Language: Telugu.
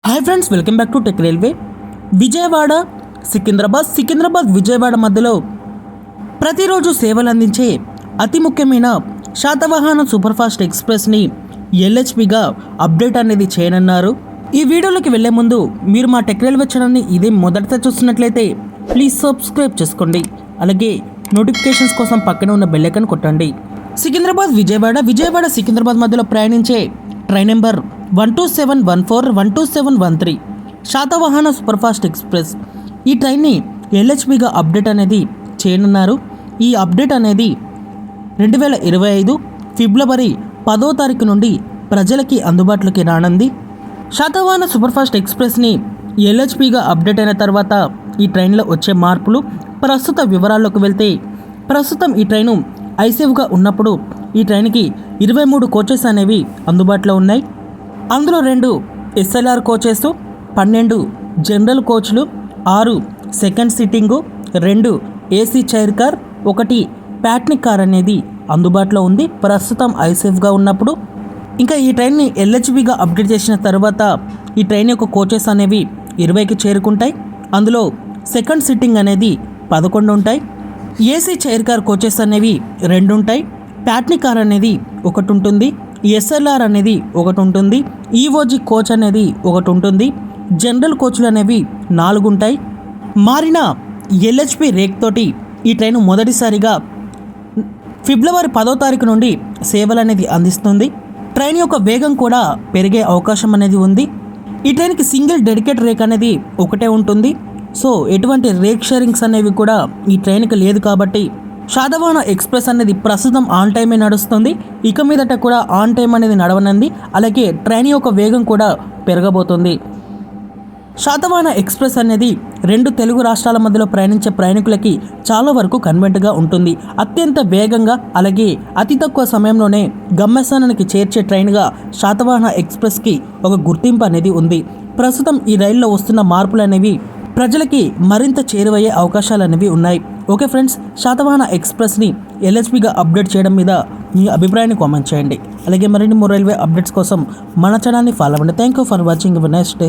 Hi friends, welcome back to tech railway. Vijayawada Secunderabad Vijayawada మధ్యలో ప్రతిరోజు సేవలు అందించే అతి ముఖ్యమైన శాతవాహన సూపర్ఫాస్ట్ ఎక్స్ప్రెస్ని ఎల్హెచ్పిగా అప్డేట్ అనేది చేయనున్నారు. ఈ వీడియోలోకి వెళ్లే ముందు మీరు మా టెక్ రైల్వే ఛానల్ని ఇదే మొదటిగా చూస్తున్నట్లయితే ప్లీజ్ సబ్స్క్రైబ్ చేసుకోండి. అలాగే నోటిఫికేషన్స్ కోసం పక్కన ఉన్న బెల్ ఐకాన్ కొట్టండి. విజయవాడ సికింద్రాబాద్ మధ్యలో ప్రయాణించే train number 12714 12713 Satavahana superfast express. ఈ ట్రైన్ని ఎల్హెచ్పిగా అప్డేట్ అనేది చేయనున్నారు. ఈ అప్డేట్ అనేది 2025 ఫిబ్రవరి 10వ తారీఖు నుండి ప్రజలకి అందుబాటులోకి రానుంది. శాతవాహన సూపర్ఫాస్ట్ ఎక్స్ప్రెస్ని ఎల్హెచ్పిగా అప్డేట్ అయిన తర్వాత ఈ ట్రైన్లో వచ్చే మార్పులు, ప్రస్తుత వివరాల్లోకి వెళ్తే, ప్రస్తుతం ఈ ట్రైను ఐసేఫ్గా ఉన్నప్పుడు ఈ ట్రైన్కి 23 కోచెస్ అనేవి అందుబాటులో ఉన్నాయి. అందులో 2 ఎస్ఎల్ఆర్ కోచెస్, 12 జనరల్ కోచ్లు, 6 second sitting, 2 AC chair car, 1 ప్యాట్నిక్ కార్ అనేది అందుబాటులో ఉంది ప్రస్తుతం ఐసేఫ్గా ఉన్నప్పుడు. ఇంకా ఈ ట్రైన్ని ఎల్హెచ్బిగా అప్డేట్ చేసిన తర్వాత ఈ ట్రైన్ యొక్క కోచెస్ అనేవి 20కి చేరుకుంటాయి. అందులో సెకండ్ సిట్టింగ్ అనేది 11 ఉంటాయి. ఏసీ చైర్ కార్ కోచెస్ అనేవి 2 ఉంటాయి. ప్యాట్నిక్ కార్ అనేది 1 ఉంటుంది. ఎస్ఎల్ఆర్ అనేది 1 ఉంటుంది. ఈఓజీ కోచ్ అనేది 1 ఉంటుంది. జనరల్ కోచ్లు అనేవి 4 ఉంటాయి. మారిన ఎల్హెచ్పి రేక్ తోటి ఈ ట్రైన్ మొదటిసారిగా ఫిబ్రవరి 10వ తారీఖు నుండి సేవలు అనేది అందిస్తుంది. ట్రైన్ యొక్క వేగం కూడా పెరిగే అవకాశం అనేది ఉంది. ఈ ట్రైన్కి సింగిల్ డెడికేట్ రేక్ అనేది 1 ఉంటుంది. సో ఎటువంటి రేక్ షేరింగ్స్ అనేవి కూడా ఈ ట్రైన్కి లేదు. కాబట్టి శాతవాహన ఎక్స్ప్రెస్ అనేది ప్రస్తుతం ఆన్ టైమే నడుస్తుంది. ఇక మీదట కూడా ఆన్ టైం అనేది నడవనుంది. అలాగే ట్రైన్ యొక్క వేగం కూడా పెరగబోతుంది. శాతవాహన ఎక్స్ప్రెస్ అనేది 2 తెలుగు రాష్ట్రాల మధ్యలో ప్రయాణించే ప్రయాణికులకి చాలా వరకు కన్వెంట్గా ఉంటుంది. అత్యంత వేగంగా అలాగే అతి తక్కువ సమయంలోనే గమ్యస్థానానికి చేర్చే ట్రైన్గా శాతవాహన ఎక్స్ప్రెస్కి ఒక గుర్తింపు అనేది ఉంది. ప్రస్తుతం ఈ రైల్లో వస్తున్న మార్పులు అనేవి ప్రజలకి మరింత చేరువయ్యే అవకాశాలు అనేవి ఉన్నాయి. ఓకే ఫ్రెండ్స్, శాతవాహన ఎక్స్ప్రెస్ని ఎల్హెచ్పిగా అప్డేట్ చేయడం మీద మీ అభిప్రాయాన్ని కామెంట్ చేయండి. అలాగే మరిన్ని రైల్వే అప్డేట్స్ కోసం మన ఛానల్ని ఫాలో అవ్వండి. Thank you for watching. Nice day.